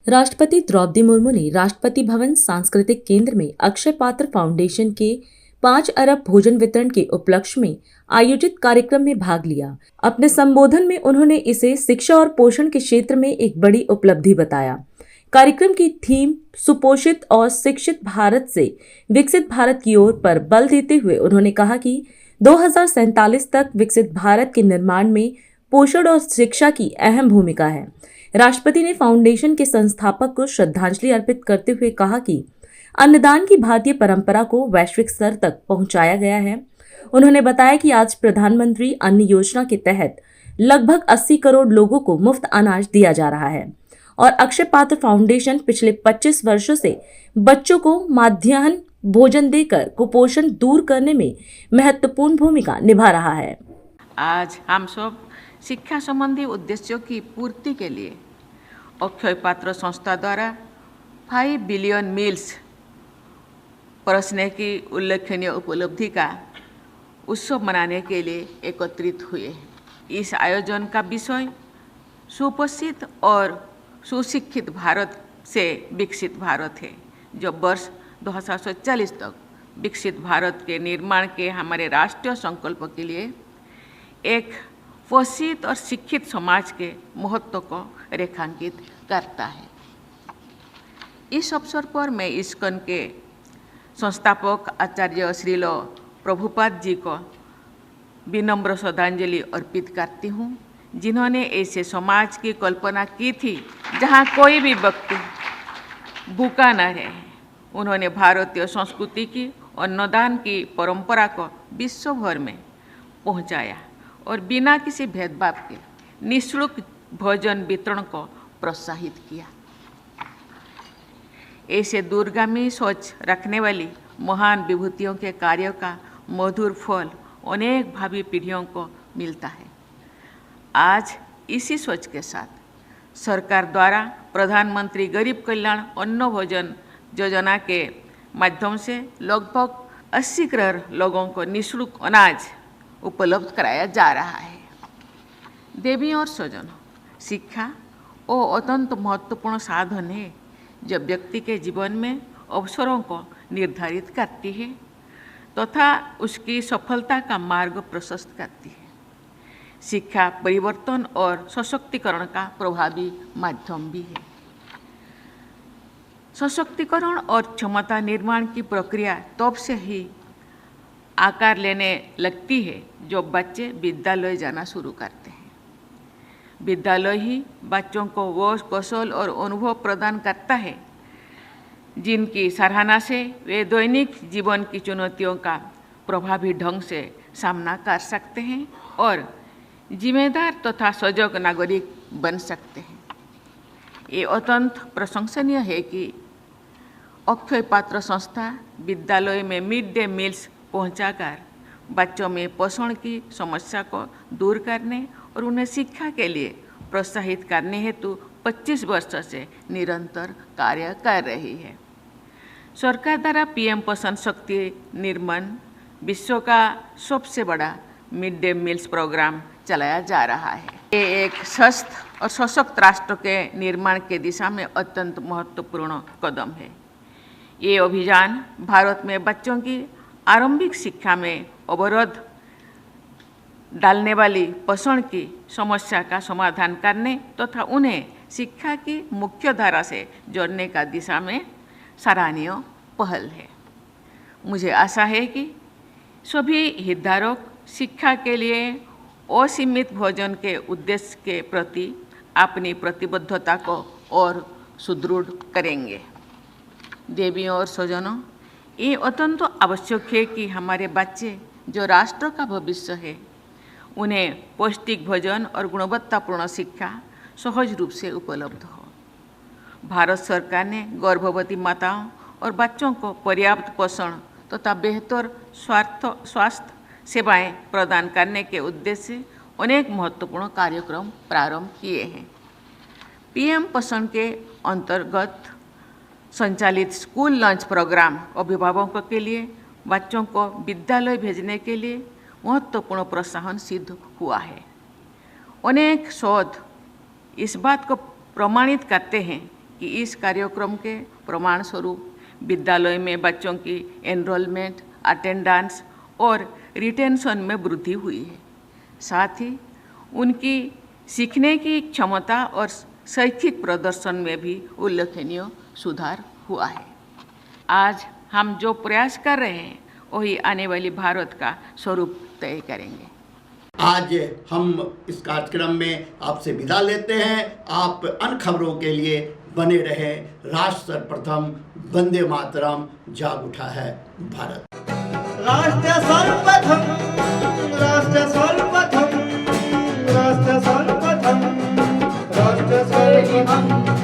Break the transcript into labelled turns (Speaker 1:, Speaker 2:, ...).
Speaker 1: राष्ट्रपति द्रौपदी मुर्मू ने राष्ट्रपति भवन सांस्कृतिक केंद्र में अक्षय पात्र फाउंडेशन के 5 अरब भोजन वितरण के उपलक्ष्य में आयोजित कार्यक्रम में भाग लिया। अपने संबोधन में उन्होंने इसे शिक्षा और पोषण के क्षेत्र में एक बड़ी उपलब्धि बताया। कार्यक्रम की थीम सुपोषित और शिक्षित भारत से विकसित भारत की ओर पर बल देते हुए उन्होंने कहा कि 2047 तक विकसित भारत के निर्माण में पोषण और शिक्षा की अहम भूमिका है। राष्ट्रपति ने फाउंडेशन के संस्थापक को श्रद्धांजलि अर्पित करते हुए कहा कि अन्नदान की भारतीय परंपरा को वैश्विक स्तर तक पहुंचाया गया है। उन्होंने बताया कि आज प्रधानमंत्री अन्न योजना के तहत लगभग 80 करोड़ लोगों को मुफ्त अनाज दिया जा रहा है और अक्षय पात्र फाउंडेशन पिछले 25 वर्षों से बच्चों को मध्याह्न भोजन देकर कुपोषण दूर करने में महत्वपूर्ण भूमिका निभा रहा है।
Speaker 2: आज हम सब शिक्षा संबंधी उद्देश्यों की पूर्ति के लिए अक्षय पात्र संस्था द्वारा 5 बिलियन मील्स परोसने की उल्लेखनीय उपलब्धि का उत्सव मनाने के लिए एकत्रित हुए। इस आयोजन का विषय सुपोषित और सुशिक्षित भारत से विकसित भारत है, जो वर्ष 2040 तक विकसित भारत के निर्माण के हमारे राष्ट्रीय संकल्प के लिए एक पोषित और शिक्षित समाज के महत्व को रेखांकित करता है। इस अवसर पर मैं इस्कॉन के संस्थापक आचार्य श्रील प्रभुपाद जी को विनम्र श्रद्धांजलि अर्पित करती हूँ, जिन्होंने ऐसे समाज की कल्पना की थी जहाँ कोई भी व्यक्ति भूखा न रहे। उन्होंने भारतीय संस्कृति की अन्नदान की परंपरा को विश्व भर में पहुँचाया और बिना किसी भेदभाव के निःशुल्क भोजन वितरण को प्रोत्साहित किया। ऐसे दूरगामी सोच रखने वाली महान विभूतियों के कार्यों का मधुर फल अनेक भावी पीढ़ियों को मिलता है। आज इसी सोच के साथ सरकार द्वारा प्रधानमंत्री गरीब कल्याण अन्न भोजन योजना के माध्यम से लगभग 80 करोड़ लोगों को निःशुल्क अनाज उपलब्ध कराया जा रहा है। देवी और स्वजनों, शिक्षा वो अत्यंत महत्वपूर्ण साधन है जो व्यक्ति के जीवन में अवसरों को निर्धारित करती है तथा उसकी सफलता का मार्ग प्रशस्त करती है। शिक्षा परिवर्तन और सशक्तिकरण का प्रभावी माध्यम भी है। सशक्तिकरण और क्षमता निर्माण की प्रक्रिया तब से ही आकार लेने लगती है जो बच्चे विद्यालय जाना शुरू करते हैं। विद्यालय ही बच्चों को वो कौशल और अनुभव प्रदान करता है जिनकी सराहना से वे दैनिक जीवन की चुनौतियों का प्रभावी ढंग से सामना कर सकते हैं और जिम्मेदार तथा सजग नागरिक बन सकते हैं। ये अत्यंत प्रशंसनीय है कि अक्षय पात्र संस्था विद्यालय में मिड डे मील्स पहुंचाकर बच्चों में पोषण की समस्या को दूर करने और उन्हें शिक्षा के लिए प्रोत्साहित करने हेतु 25 वर्षों से निरंतर कार्य कर रही है। सरकार द्वारा पीएम पोषण शक्ति निर्माण विश्व का सबसे बड़ा मिड डे मील्स प्रोग्राम चलाया जा रहा है। ये एक स्वस्थ और सशक्त राष्ट्र के निर्माण के दिशा में अत्यंत महत्वपूर्ण कदम है। ये अभियान भारत में बच्चों की आरंभिक शिक्षा में अवरोध डालने वाली पोषण की समस्या का समाधान करने तथा उन्हें शिक्षा की मुख्य धारा से जोड़ने का दिशा में सराहनीय पहल है। मुझे आशा है कि सभी हितधारक शिक्षा के लिए असीमित भोजन के उद्देश्य के प्रति अपनी प्रतिबद्धता को और सुदृढ़ करेंगे। देवियों और स्वजनों, ये अत्यंत आवश्यक है कि हमारे बच्चे जो राष्ट्र का भविष्य है उन्हें पौष्टिक भोजन और गुणवत्तापूर्ण शिक्षा सहज रूप से उपलब्ध हो। भारत सरकार ने गर्भवती माताओं और बच्चों को पर्याप्त पोषण तथा बेहतर स्वास्थ्य सेवाएं प्रदान करने के उद्देश्य से अनेक महत्वपूर्ण कार्यक्रम प्रारंभ किए हैं। पीएम पोषण के अंतर्गत संचालित स्कूल लंच प्रोग्राम अभिभावकों के लिए बच्चों को विद्यालय भेजने के लिए महत्वपूर्ण प्रोत्साहन सिद्ध हुआ है। अनेक शोध इस बात को प्रमाणित करते हैं कि इस कार्यक्रम के प्रमाण स्वरूप विद्यालय में बच्चों की एनरोलमेंट, अटेंडेंस और रिटेंशन में वृद्धि हुई है। साथ ही उनकी सीखने की क्षमता और शैक्षिक प्रदर्शन में भी उल्लेखनीय सुधार हुआ है। आज हम जो प्रयास कर रहे हैं वही आने वाली भारत का स्वरूप तय करेंगे।
Speaker 3: आज हम इस कार्यक्रम में आपसे विदा लेते हैं। आप अन्य खबरों के लिए बने रहे। राष्ट्र सर्वप्रथम, वंदे मातरम, जाग उठा है भारत।
Speaker 4: राष्ट्र सर्वप्रथम, राष्ट्र सर्वप्रथम, राष्ट्र सर्वप्रथम, राष्ट्र सर्वप्रथम।